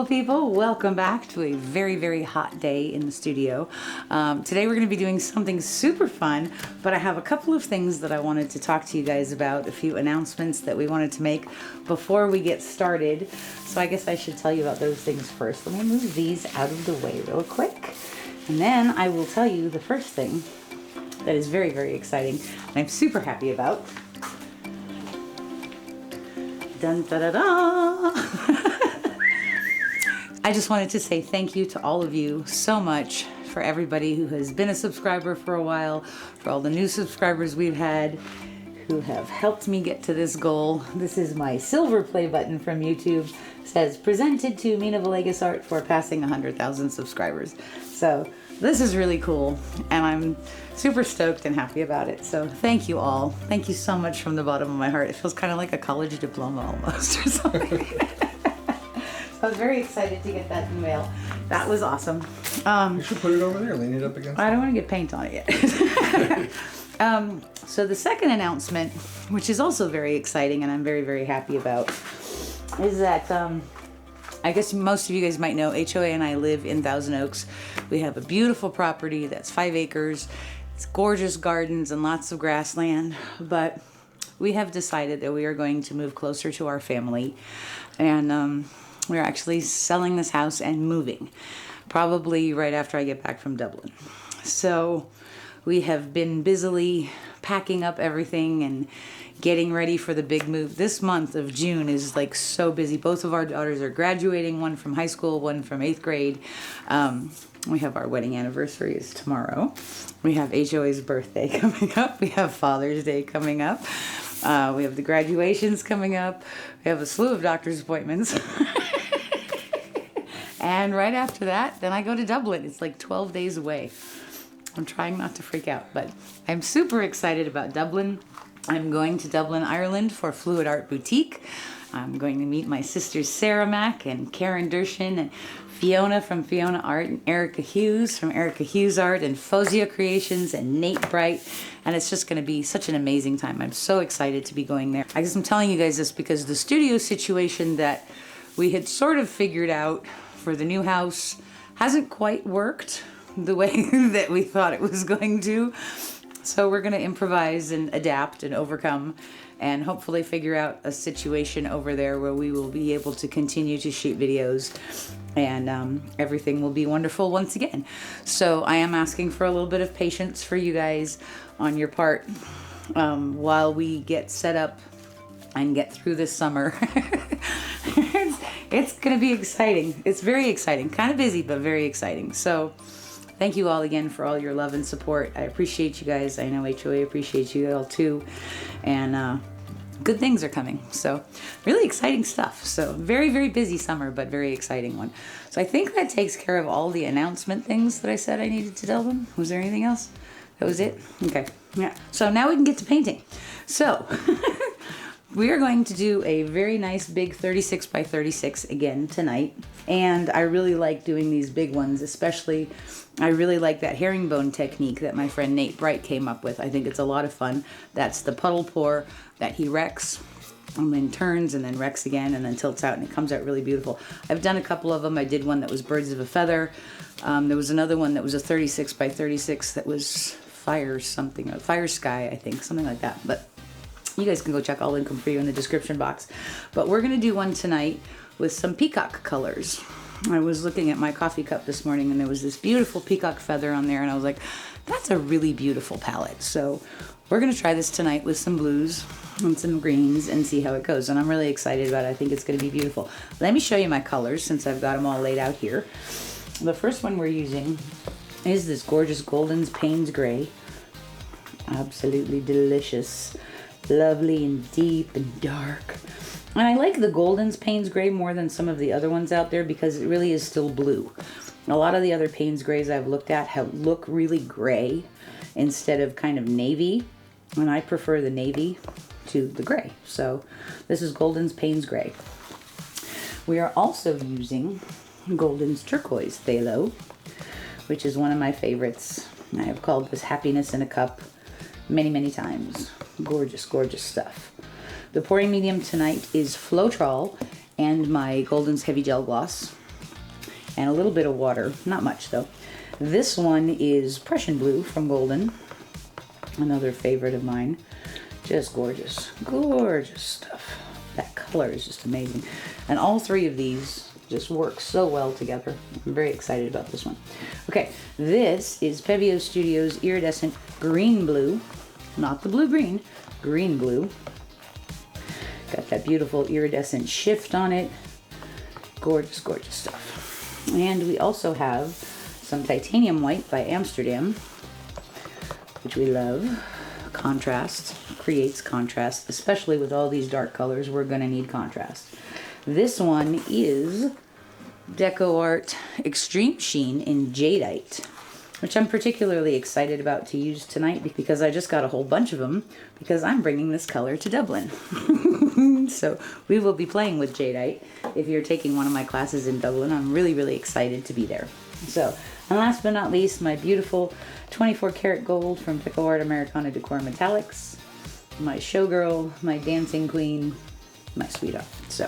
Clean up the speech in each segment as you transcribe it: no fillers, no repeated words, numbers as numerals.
beautiful people. Welcome back to a very, very hot day in the studio. Today we're going to be doing something super fun, but I have a couple of things that I wanted to talk to you guys about, a few announcements that we wanted to make before we get started. So I guess I should tell you about those things first. Let me move these out of the way real quick. And then I will tell you the first thing that is very, very exciting and I'm super happy about. Dun, da, da, da. I just wanted to say thank you to all of you so much, for everybody who has been a subscriber for a while, for all the new subscribers we've had who have helped me get to this goal. This is my silver play button from YouTube. It says presented to Mina Villegas Art for passing 100,000 subscribers. So this is really cool and I'm super stoked and happy about it. So thank you all. Thank you so much from the bottom of my heart. It feels kind of like a college diploma almost or something. I was very excited to get that email. That was awesome. You should put it over there, lean it up against. I don't want to get paint on it yet. So the second announcement, which is also very exciting and I'm very, very happy about, is that I guess most of you guys might know HoA and I live in Thousand Oaks. We have a beautiful property that's 5 acres. It's gorgeous gardens and lots of grassland, but we have decided that we are going to move closer to our family, and we're actually selling this house and moving, probably right after I get back from Dublin. So we have been busily packing up everything and getting ready for the big move. This month of June is like so busy. Both of our daughters are graduating, one from high school, one from 8th grade. We have our wedding anniversary is tomorrow. We have HOA's birthday coming up. We have Father's Day coming up. We have the graduations coming up. We have a slew of doctor's appointments. And right after that, then I go to Dublin. It's like 12 days away. I'm trying not to freak out, but I'm super excited about Dublin. I'm going to Dublin, Ireland for Fluid Art Boutique. I'm going to meet my sisters Sarah Mack and Karen Dershin and Fiona from Fiona Art and Erica Hughes from Erica Hughes Art and Fozia Creations and Nate Bright. And it's just going to be such an amazing time. I'm so excited to be going there. I guess I'm telling you guys this because the studio situation that we had sort of figured out for the new house hasn't quite worked the way that we thought it was going to. So we're going to improvise and adapt and overcome and hopefully figure out a situation over there where we will be able to continue to shoot videos and everything will be wonderful once again. So I am asking for a little bit of patience for you guys on your part while we get set up and get through this summer. It's going to be exciting. It's very exciting. Kind of busy, but very exciting. So thank you all again for all your love and support. I appreciate you guys. I know HOA appreciates you all too. And good things are coming. So really exciting stuff. So very, very busy summer, but very exciting one. So I think that takes care of all the announcement things that I said I needed to tell them. Was there anything else? That was it? Okay. Yeah. So now we can get to painting. So we are going to do a very nice big 36 by 36 again tonight. And I really like doing these big ones, especially I really like that herringbone technique that my friend Nate Bright came up with. I think it's a lot of fun. That's the puddle pour that he wrecks and then turns and then wrecks again and then tilts out and it comes out really beautiful. I've done a couple of them. I did one that was birds of a feather. There was another one that was a 36 by 36 that was fire something, or fire sky, I think, something like that. But you guys can go check. I'll link them for you in the description box. But we're going to do one tonight with some peacock colors. I was looking at my coffee cup this morning and there was this beautiful peacock feather on there and I was like, that's a really beautiful palette. So we're going to try this tonight with some blues and some greens and see how it goes. And I'm really excited about it. I think it's going to be beautiful. Let me show you my colors since I've got them all laid out here. The first one we're using is this gorgeous Golden's Payne's Gray. Absolutely delicious. Lovely and deep and dark. And I like the Golden's Payne's Gray more than some of the other ones out there because it really is still blue. A lot of the other Payne's Grays I've looked at look really gray instead of kind of navy. And I prefer the navy to the gray. So this is Golden's Payne's Gray. We are also using Golden's Turquoise Phthalo, which is one of my favorites. I have called this Happiness in a Cup many, many times. Gorgeous, gorgeous stuff. The pouring medium tonight is Floetrol and my Golden's Heavy Gel Gloss. and a little bit of water. Not much though. This one is Prussian Blue from Golden. Another favorite of mine. Just gorgeous. Gorgeous stuff. That color is just amazing. And all three of these just work so well together. I'm very excited about this one. Okay, this is Pevio Studios Iridescent Green Blue. Not the blue-green, green blue. Got that beautiful iridescent shift on it. Gorgeous, gorgeous stuff. And we also have some Titanium White by Amsterdam, which we love. Contrast, creates contrast, especially with all these dark colors. We're gonna need contrast. This one is Deco Art Extreme Sheen in Jadeite, which I'm particularly excited about to use tonight because I just got a whole bunch of them because I'm bringing this color to Dublin. So we will be playing with Jadeite. If you're taking one of my classes in Dublin, I'm really, really excited to be there. So, and last but not least, my beautiful 24 karat gold from Deco Art Americana Decor Metallics. My showgirl, my dancing queen, my sweetheart. So,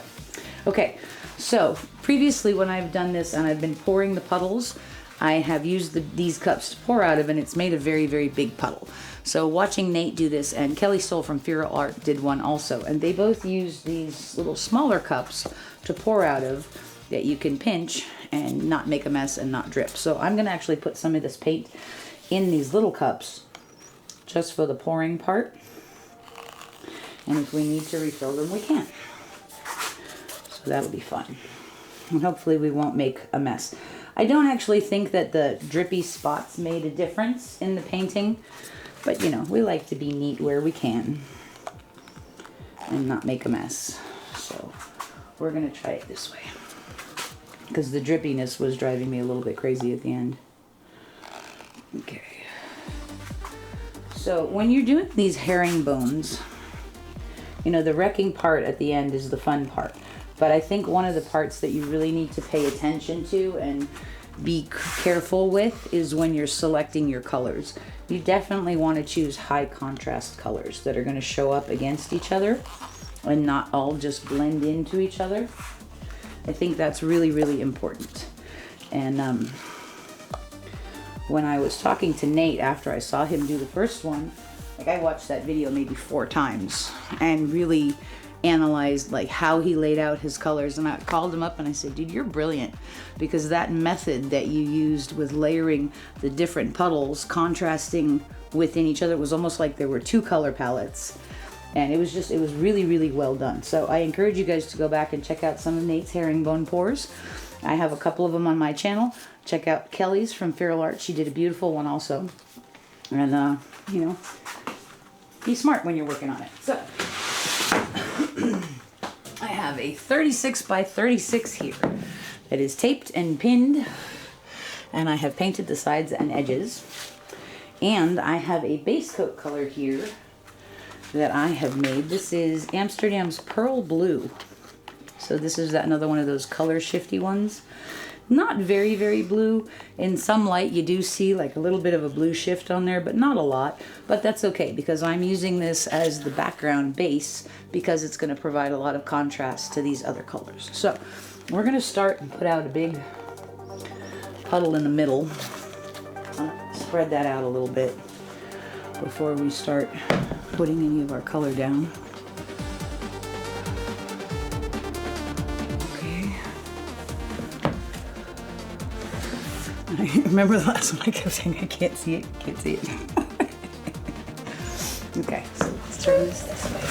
okay. So, previously when I've done this and I've been pouring the puddles, I have used these cups to pour out of, and it's made a very, very big puddle. So watching Nate do this, and Kelly Stoll from Feral Art did one also, and they both used these little smaller cups to pour out of that you can pinch and not make a mess and not drip. So I'm going to actually put some of this paint in these little cups just for the pouring part. And if we need to refill them, we can. So that'll be fun. And hopefully we won't make a mess. I don't actually think that the drippy spots made a difference in the painting, but you know, we like to be neat where we can and not make a mess. So we're gonna try it this way because the drippiness was driving me a little bit crazy at the end. Okay. So when you're doing these herringbones, you know, the wrecking part at the end is the fun part. But I think one of the parts that you really need to pay attention to and be careful with is when you're selecting your colors. You definitely want to choose high contrast colors that are going to show up against each other and not all just blend into each other. I think that's really, really important. And when I was talking to Nate after I saw him do the first one, like I watched that video maybe 4 times and really analyzed like how he laid out his colors, and I called him up and I said, dude, you're brilliant, because that method that you used with layering the different puddles, contrasting within each other, was almost like there were 2 color palettes, and it was really, really well done. So I encourage you guys to go back and check out some of Nate's herringbone pours. I have a couple of them on my channel. Check out Kelly's from Feral Art. She did a beautiful one also. And you know, be smart when you're working on it. So I have a 36 by 36 here that is taped and pinned, and I have painted the sides and edges. And I have a base coat color here that I have made. This is Amsterdam's Pearl Blue. So this is another one of those color shifty ones. Not very, very blue. In some light you do see like a little bit of a blue shift on there, but not a lot. But that's okay, because I'm using this as the background base because it's going to provide a lot of contrast to these other colors. So we're going to start and put out a big puddle in the middle. I'll spread that out a little bit before we start putting any of our color down. I remember the last one I kept saying, I can't see it, can't see it. Okay, so let's turn this way.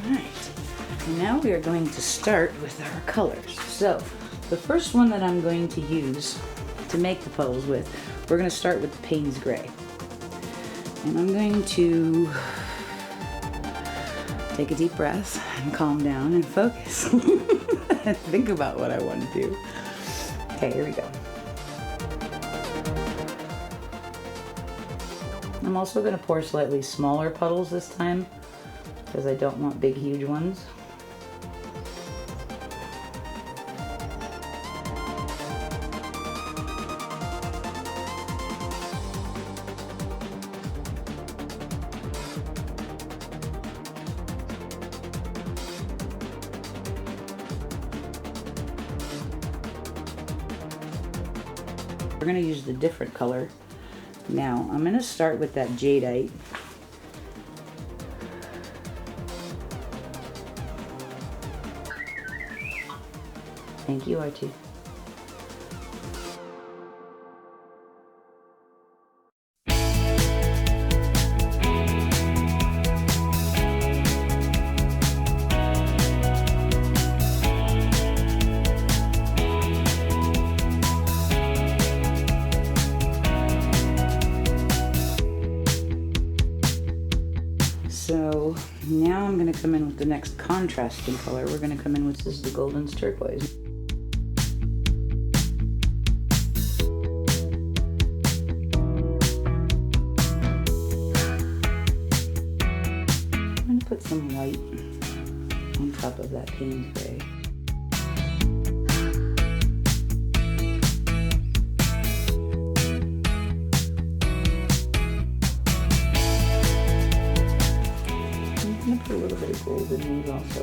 All right, and now we are going to start with our colors. So the first one that I'm going to use to make the puddles with, we're going to start with the Payne's Gray. And I'm going to take a deep breath and calm down and focus and think about what I want to do. Okay, here we go. I'm also going to pour slightly smaller puddles this time because I don't want big, huge ones. We're gonna use the different color. Now, I'm gonna start with that jadeite. Thank you, Archie. So now I'm going to come in with the next contrasting color. We're going to come in with this is the Golden's Turquoise. I'm going to put some white on top of that Payne's gray. I'm gonna put a little bit of gold in these also.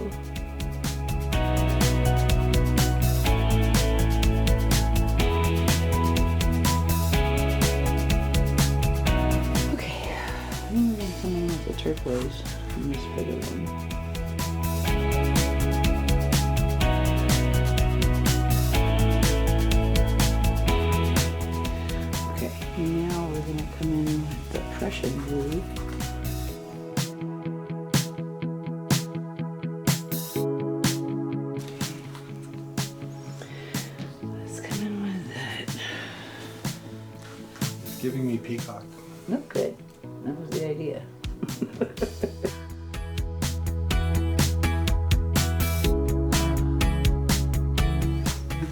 Okay, then we're gonna come in with the turquoise in this bigger one. Okay, now we're gonna come in with the Prussian blue. Giving me Peacock. No, good. That was the idea.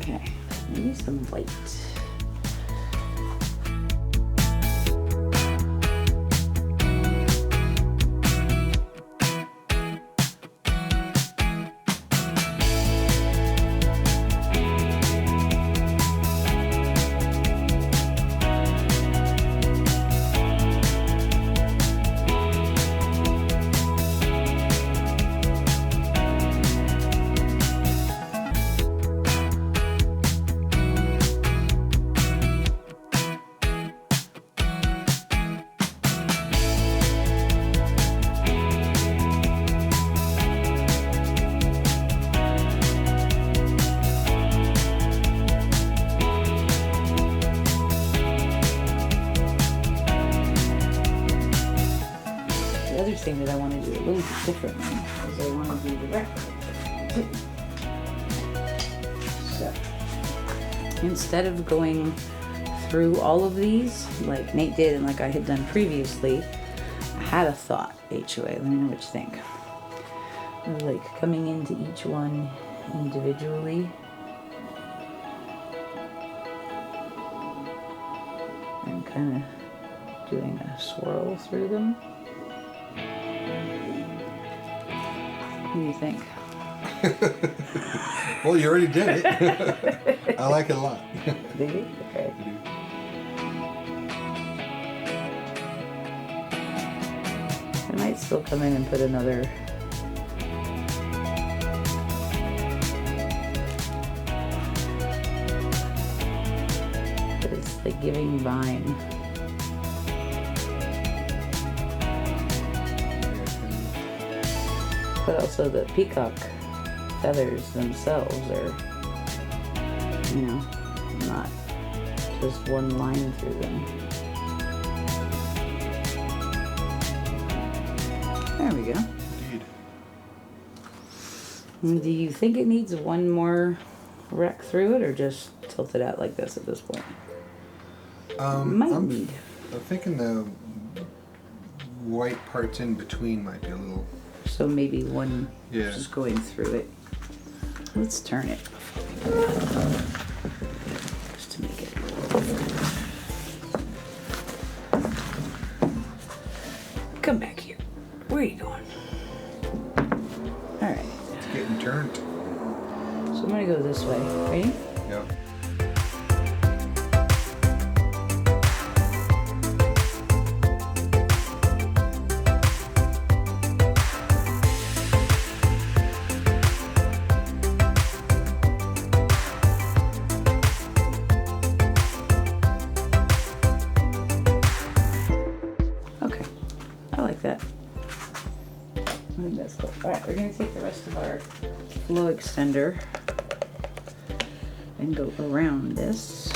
Okay, maybe some white. The other thing that I want to do a little bit differently is I want to do the rectangle. So instead of going through all of these like Nate did and like I had done previously, I had a thought. HoA, let me know what you think. Of like coming into each one individually and kind of doing a swirl through them. What do you think? Well, you already did it. I like it a lot. Do you? Okay. I might still come in and put another. But it's like giving vine. But also the peacock feathers themselves are, you know, not just one line through them. There we go. Indeed. Do you think it needs one more wreck through it or just tilt it out like this at this point? I'm thinking the white parts in between might be a little... So maybe one Yeah. just going through it. Let's turn it. Just to make it. Come back here. Where are you going? Alright. It's getting turned. So I'm gonna go this way. Ready? Yep. Cool. All right, we're gonna take the rest of our flow extender and go around this.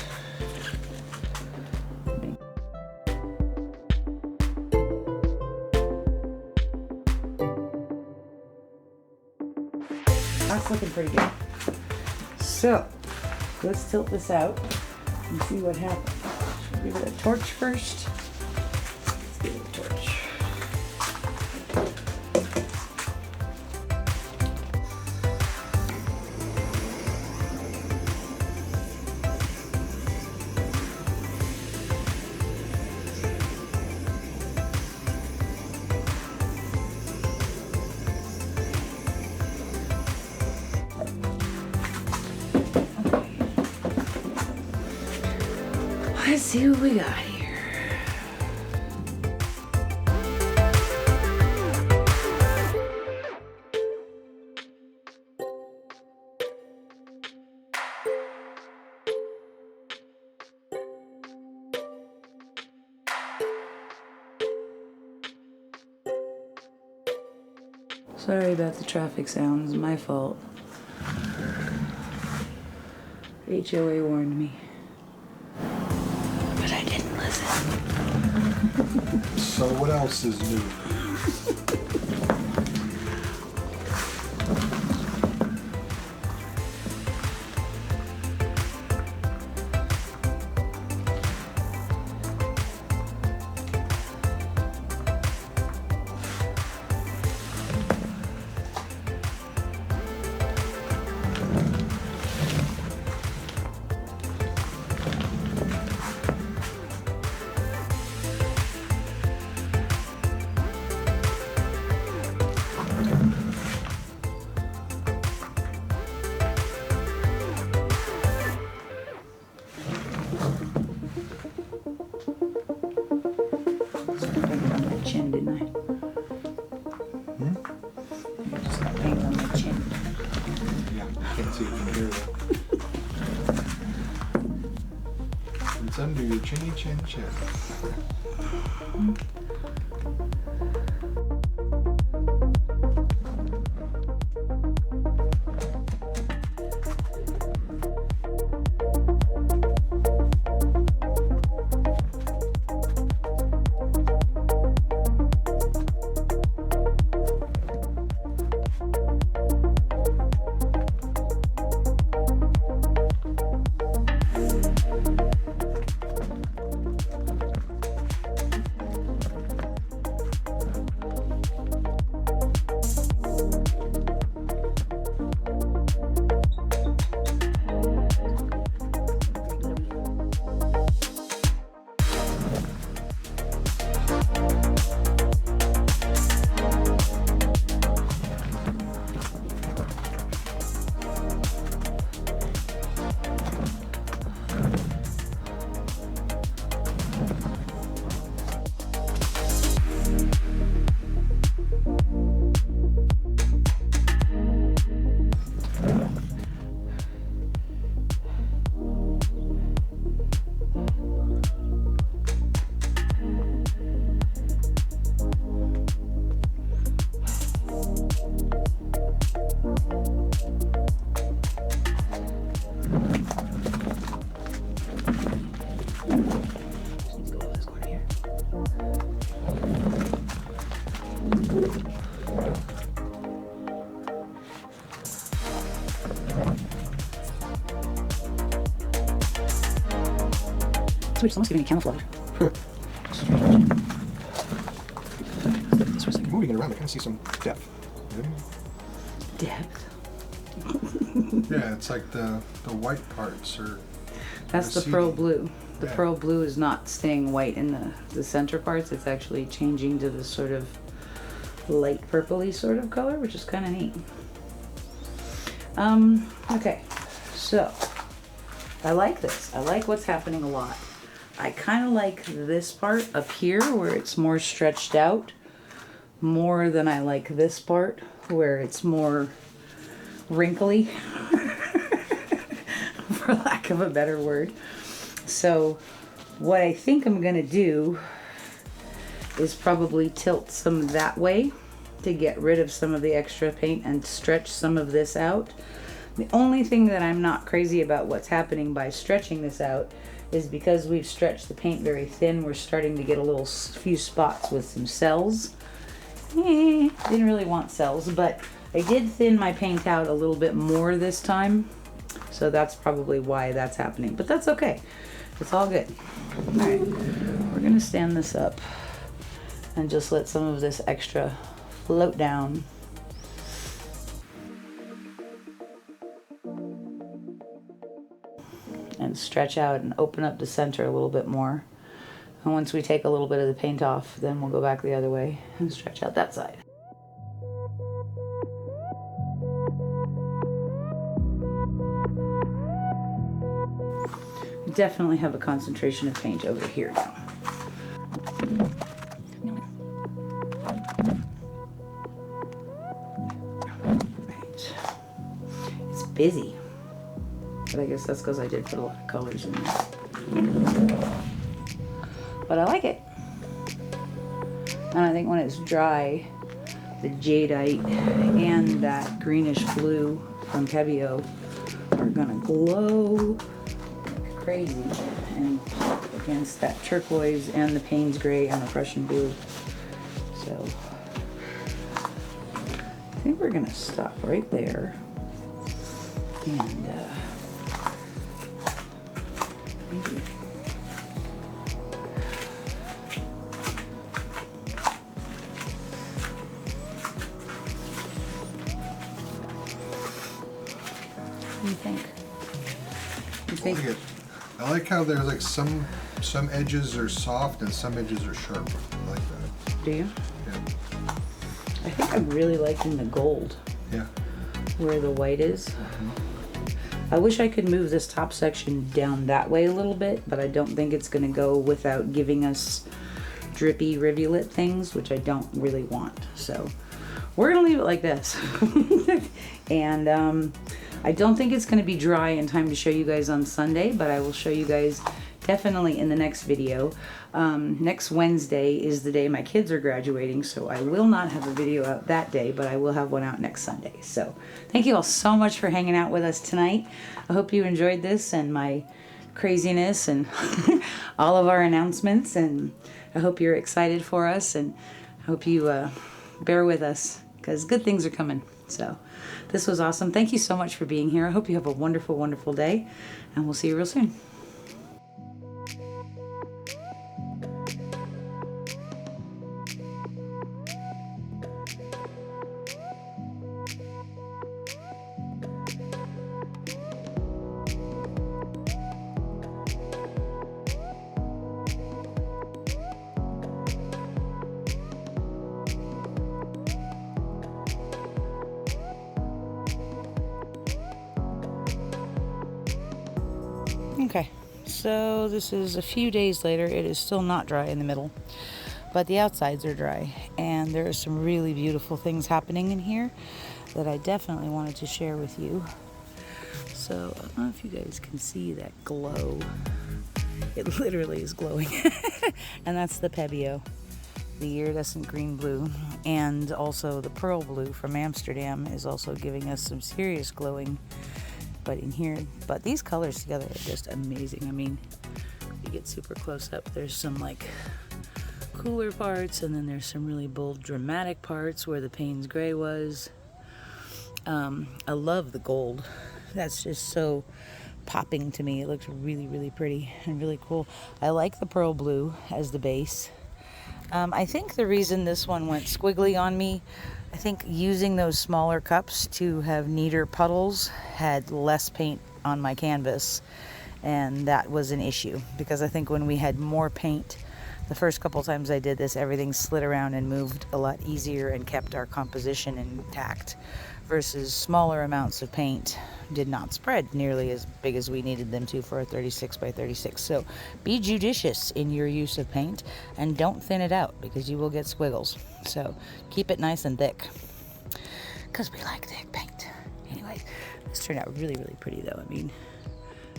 That's looking pretty good. So let's tilt this out and see what happens. Should we give it a torch first? Let's give it a torch. Let's see what we got here. Sorry about the traffic sounds, my fault. HoA warned me. But I didn't listen. So what else is new? Chin, didn't I? Just got paint on my chin. Yeah, I can't see it from here though. It's under your chinny chin chin. It's almost giving me camouflage. Moving it around, I kind of see some depth. Depth? Yeah, it's like the white parts are. That's the receding. pearl blue. The Yeah. pearl blue is not staying white in the center parts. It's actually changing to this sort of light purpley sort of color, which is kind of neat. Okay, so I like this. I like what's happening a lot. I kind of like this part up here where it's more stretched out more than I like this part where it's more wrinkly, for lack of a better word. So what I think I'm gonna do is probably tilt some that way to get rid of some of the extra paint and stretch some of this out. The only thing that I'm not crazy about what's happening by stretching this out is because we've stretched the paint very thin, we're starting to get a few spots with some cells. Didn't really want cells, but I did thin my paint out a little bit more this time. So that's probably why that's happening, but that's okay. It's all good. All right, we're gonna stand this up and just let some of this extra float down. And stretch out and open up the center a little bit more. And once we take a little bit of the paint off, then we'll go back the other way and stretch out that side. We definitely have a concentration of paint over here now. Right. It's busy. But I guess that's because I did put a lot of colors in there. But I like it. And I think when it's dry, the jadeite and that greenish blue from Pebeo are gonna glow like crazy and pop against that turquoise and the Payne's gray and the Prussian blue. So I think we're gonna stop right there. And maybe. What do you think? I like it. I like how there's like some edges are soft and some edges are sharp. I like that. Do you? Yeah. I think I'm really liking the gold. Yeah. Where the white is. Mm-hmm. I wish I could move this top section down that way a little bit, but I don't think it's going to go without giving us drippy rivulet things, which I don't really want. So we're going to leave it like this. And I don't think it's going to be dry in time to show you guys on Sunday, but I will show you guys definitely in the next video. Next Wednesday is the day my kids are graduating, so I will not have a video out that day, but I will have one out next Sunday. So thank you all so much for hanging out with us tonight. I hope you enjoyed this and my craziness and all of our announcements, and I hope you're excited for us, and I hope you bear with us because good things are coming. So this was awesome. Thank you so much for being here. I hope you have a wonderful, wonderful day, and we'll see you real soon. Okay, so this is a few days later. It is still not dry in the middle, but the outsides are dry, and there are some really beautiful things happening in here that I definitely wanted to share with you. So I don't know if you guys can see that glow. It literally is glowing. And that's the Pebeo, the iridescent green blue, and also the pearl blue from Amsterdam is also giving us some serious glowing. But in here, but these colors together are just amazing. I mean, you get super close up, there's some like cooler parts, and then there's some really bold dramatic parts where the Payne's gray was. I love the gold. That's just so popping to me. It looks really, really pretty and really cool. I like the pearl blue as the base. I think the reason this one went squiggly on me, I think using those smaller cups to have neater puddles had less paint on my canvas, and that was an issue because I think when we had more paint, the first couple times I did this, everything slid around and moved a lot easier and kept our composition intact, versus smaller amounts of paint did not spread nearly as big as we needed them to for a 36 by 36. So be judicious in your use of paint and don't thin it out because you will get squiggles. So keep it nice and thick because we like thick paint. Anyway, this turned out really, really pretty though. I mean,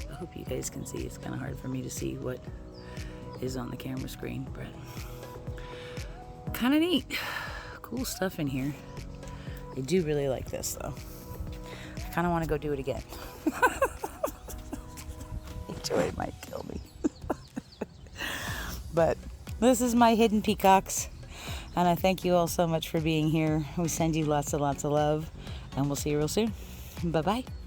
I hope you guys can see. It's kind of hard for me to see what is on the camera screen, but kind of neat. cool stuff in here. I do really like this though. I kind of want to go do it again. HoA might kill me. But this is my hidden peacocks. And I thank you all so much for being here. We send you lots and lots of love. And we'll see you real soon. Bye-bye.